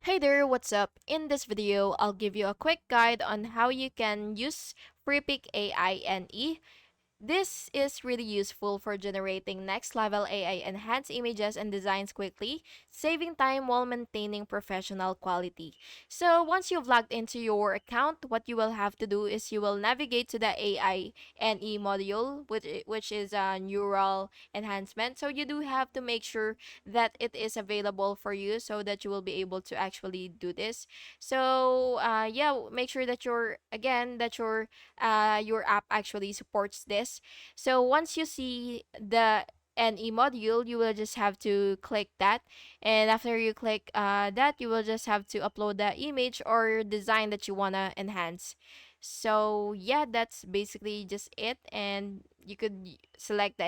Hey there, what's up? In this video, I'll give you a quick guide on how you can use Freepik AI NE. This is really useful for generating next level AI enhanced images and designs quickly, saving time while maintaining professional quality. So once you've logged into your account, what you will have to do is you will navigate to the AI NE module, which is a neural enhancement. So you do have to make sure that it is available for you so that you will be able to actually do this. So yeah, make sure that your app actually supports this. So once you see the NE module, you will just have to click that, and after you click that, you will just have to upload the image or design that you wanna enhance. So yeah, that's basically just it, and you could select the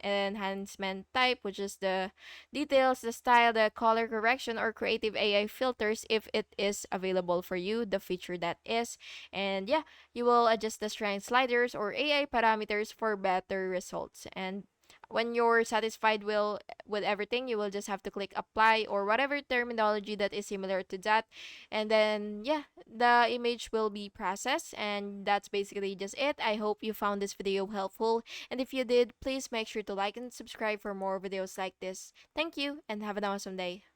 enhancement type, which is the details, the style, the color correction, or creative AI filters if it is available for you, the feature that is. And yeah, you will adjust the strength sliders or AI parameters for better results. And when you're satisfied with everything, you will just have to click apply or whatever terminology that is similar to that. And then yeah, the image will be processed, and that's basically just it. I hope you found this video helpful. And if you did, please make sure to like and subscribe for more videos like this. Thank you and have an awesome day.